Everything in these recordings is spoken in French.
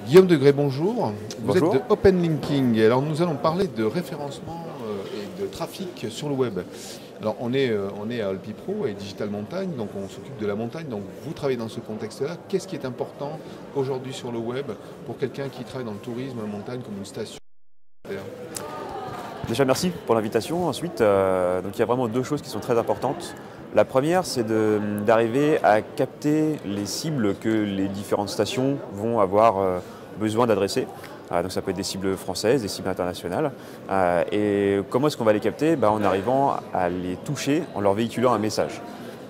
Guillaume Degré, bonjour. Vous Bonjour. êtes de Open Linking. Alors nous allons parler de référencement et de trafic sur le web. Alors on est à Alpipro et Digital Montagne, donc on s'occupe de la montagne. Donc vous travaillez dans ce contexte-là. Qu'est-ce qui est important aujourd'hui sur le web pour quelqu'un qui travaille dans le tourisme, la montagne, comme une station? Déjà, merci pour l'invitation. Ensuite, donc il y a vraiment deux choses qui sont très importantes. La première, c'est d'arriver à capter les cibles que les différentes stations vont avoir besoin d'adresser. Donc ça peut être des cibles françaises, des cibles internationales. Et comment est-ce qu'on va les capter? En arrivant à les toucher en leur véhiculant un message.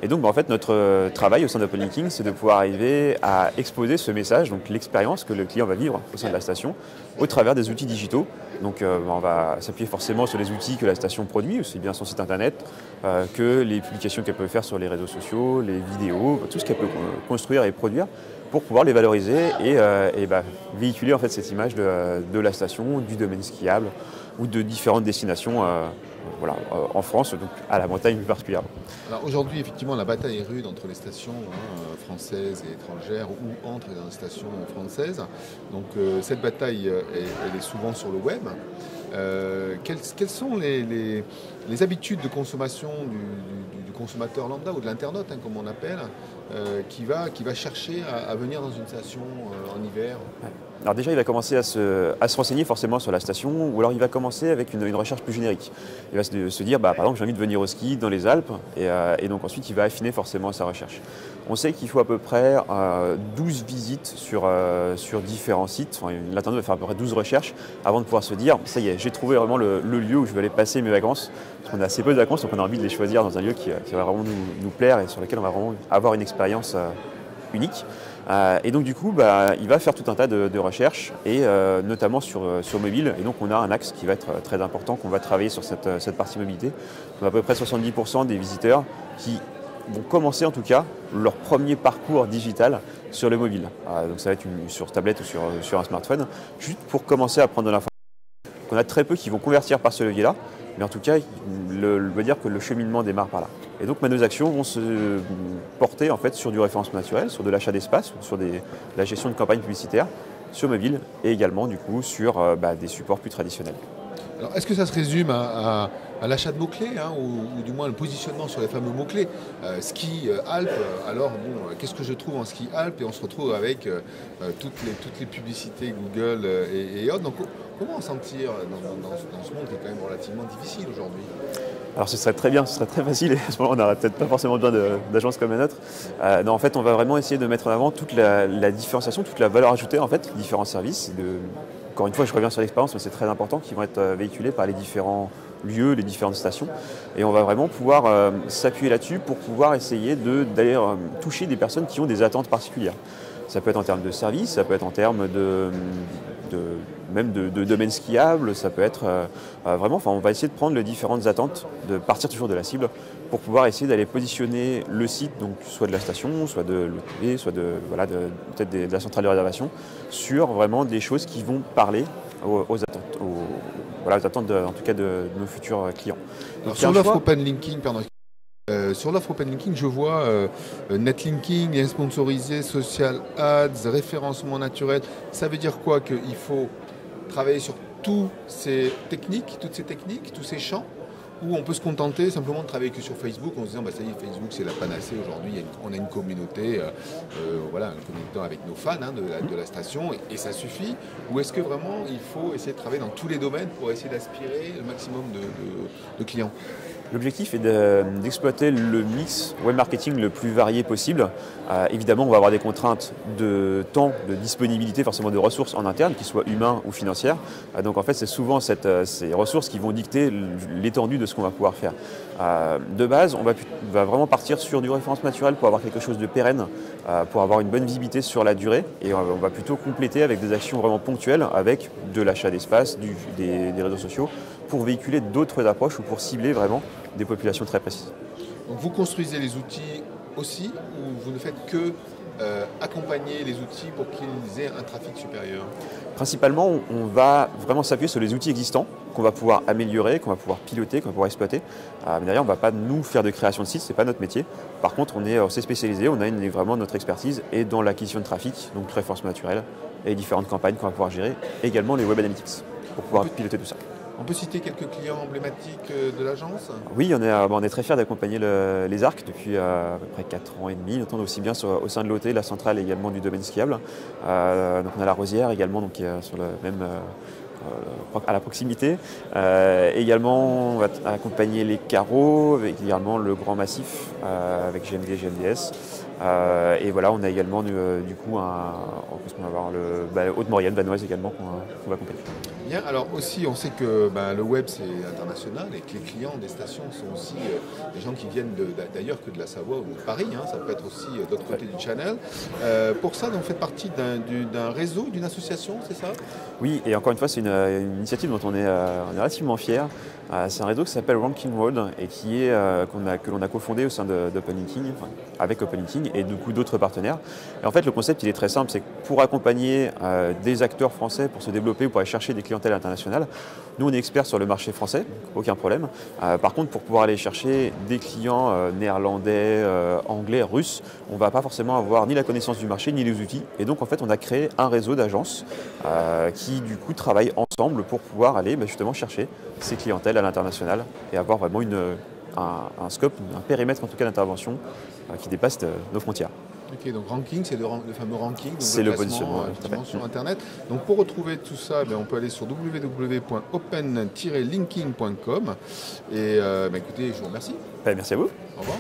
Et donc en fait notre travail au sein d'Open Linking, c'est de pouvoir arriver à exposer ce message, donc l'expérience que le client va vivre au sein de la station, au travers des outils digitaux. Donc on va s'appuyer forcément sur les outils que la station produit, aussi bien son site internet que les publications qu'elle peut faire sur les réseaux sociaux, les vidéos, tout ce qu'elle peut construire et produire pour pouvoir les valoriser et véhiculer en fait cette image de la station, du domaine skiable ou de différentes destinations en France, donc à la montagne plus particulièrement. Alors aujourd'hui, effectivement, la bataille est rude entre les stations françaises et étrangères ou entre les stations françaises. Donc cette bataille, elle est souvent sur le web. Quelles sont les habitudes de consommation du consommateur lambda ou de l'internaute, comme on appelle, qui va chercher à venir dans une station en hiver? Ouais. Alors déjà, il va commencer à se renseigner forcément sur la station, ou alors il va commencer avec une recherche plus générique. Il va se dire, par exemple, j'ai envie de venir au ski dans les Alpes, et donc ensuite il va affiner forcément sa recherche. On sait qu'il faut à peu près 12 visites sur différents sites. Enfin, l'internaute va faire à peu près 12 recherches avant de pouvoir se dire, ça y est, j'ai trouvé vraiment le lieu où je vais aller passer mes vacances. Parce qu'on a assez peu de vacances, donc on a envie de les choisir dans un lieu qui va vraiment nous plaire et sur lequel on va vraiment avoir une expérience unique. Et donc du coup, il va faire tout un tas de recherches, et notamment sur mobile. Et donc on a un axe qui va être très important, qu'on va travailler sur cette partie mobilité. On a à peu près 70% des visiteurs qui vont commencer en tout cas leur premier parcours digital sur le mobile. Donc ça va être sur tablette ou sur un smartphone, juste pour commencer à prendre de l'information. On a très peu qui vont convertir par ce levier-là, mais en tout cas, on va dire que le cheminement démarre par là. Et donc nos actions vont se porter en fait sur du référencement naturel, sur de l'achat d'espace, sur la gestion de campagnes publicitaires, sur mobile, et également du coup sur des supports plus traditionnels. Alors, est-ce que ça se résume à l'achat de mots-clés, ou du moins le positionnement sur les fameux mots-clés ski, Alpes, alors bon, qu'est-ce que je trouve en ski Alpes? Et on se retrouve avec toutes les publicités Google et autres. Donc comment s'en tire dans ce monde qui est quand même relativement difficile aujourd'hui? Alors ce serait très bien, ce serait très facile, et à ce moment-là on n'aurait peut-être pas forcément besoin d'agences comme la nôtre. Non, en fait on va vraiment essayer de mettre en avant toute la différenciation, toute la valeur ajoutée en fait, les différents services. Encore une fois, je reviens sur l'expérience, mais c'est très important, qui vont être véhiculés par les différents lieux, les différentes stations. Et on va vraiment pouvoir s'appuyer là-dessus pour pouvoir essayer d'aller toucher des personnes qui ont des attentes particulières. Ça peut être en termes de services, ça peut être en termes même de domaine skiable, ça peut être vraiment, on va essayer de prendre les différentes attentes, de partir toujours de la cible, pour pouvoir essayer d'aller positionner le site, donc soit de la station, soit de l'OTV, soit peut-être de la centrale de réservation, sur vraiment des choses qui vont parler aux attentes, aux attentes en tout cas de nos futurs clients. Alors, sur l'offre Open Linking, pardon. Sur l'offre Open Linking, je vois netlinking, liens sponsorisés, social ads, référencement naturel. Ça veut dire quoi? Qu'il faut travailler sur toutes ces techniques, tous ces champs, ou on peut se contenter simplement de travailler que sur Facebook en se disant ça y est, Facebook c'est la panacée aujourd'hui, on a une communauté, une communauté avec nos fans de la station, et ça suffit? Ou est-ce que vraiment il faut essayer de travailler dans tous les domaines pour essayer d'aspirer le maximum de clients? L'objectif est d'exploiter le mix web marketing le plus varié possible. Évidemment, on va avoir des contraintes de temps, de disponibilité, forcément de ressources en interne, qu'ils soient humains ou financières. Donc en fait, c'est souvent ces ressources qui vont dicter l'étendue de ce qu'on va pouvoir faire. De base, on va vraiment partir sur du référencement naturel pour avoir quelque chose de pérenne, pour avoir une bonne visibilité sur la durée, et on va plutôt compléter avec des actions vraiment ponctuelles, avec de l'achat d'espace, des réseaux sociaux, pour véhiculer d'autres approches ou pour cibler vraiment des populations très précises. Donc vous construisez les outils aussi, ou vous ne faites que accompagner les outils pour qu'ils aient un trafic supérieur? Principalement, on va vraiment s'appuyer sur les outils existants qu'on va pouvoir améliorer, qu'on va pouvoir piloter, qu'on va pouvoir exploiter. Mais derrière, on ne va pas nous faire de création de sites, ce n'est pas notre métier. Par contre, on s'est spécialisé, on a vraiment notre expertise et dans l'acquisition de trafic, donc le référencement naturel et différentes campagnes qu'on va pouvoir gérer, également les web analytics pour pouvoir piloter tout ça. On peut citer quelques clients emblématiques de l'agence? Oui, on est très fiers d'accompagner les ARC depuis à peu près 4 ans et demi, notamment aussi bien au sein de l'OT, la centrale également du domaine skiable. Donc on a la Rosière également, donc, qui est sur le même, à la proximité. Également, on va accompagner les carreaux, avec également le Grand Massif avec GMD et GMDS. Et voilà, on a également du coup on va avoir le Haute-Maurienne, Vanoise également qu'on va accompagner. Bien, alors aussi on sait que le web c'est international et que les clients des stations sont aussi des gens qui viennent d'ailleurs que de la Savoie ou de Paris, hein, ça peut être aussi d'autre côté du Channel. Pour ça, donc, vous faites partie d'un réseau, d'une association, c'est ça? Oui, et encore une fois, c'est une initiative dont on est relativement fiers. C'est un réseau qui s'appelle Ranking Road et que l'on a cofondé au sein d'OpenLinking, avec OpenLinking et du coup d'autres partenaires. Et en fait, le concept il est très simple, c'est que pour accompagner des acteurs français pour se développer ou pour aller chercher des clientèles internationales, nous on est experts sur le marché français, aucun problème. Par contre, pour pouvoir aller chercher des clients néerlandais, anglais, russes, on ne va pas forcément avoir ni la connaissance du marché ni les outils. Et donc en fait, on a créé un réseau d'agences qui du coup travaillent ensemble pour pouvoir aller justement chercher ces clientèles à l'international et avoir vraiment un scope, un périmètre en tout cas d'intervention qui dépasse nos frontières. Ok, donc ranking, c'est le fameux ranking, c'est le positionnement sur Internet. Donc pour retrouver tout ça, on peut aller sur www.open-linking.com. Et écoutez, je vous remercie. Merci à vous. Au revoir.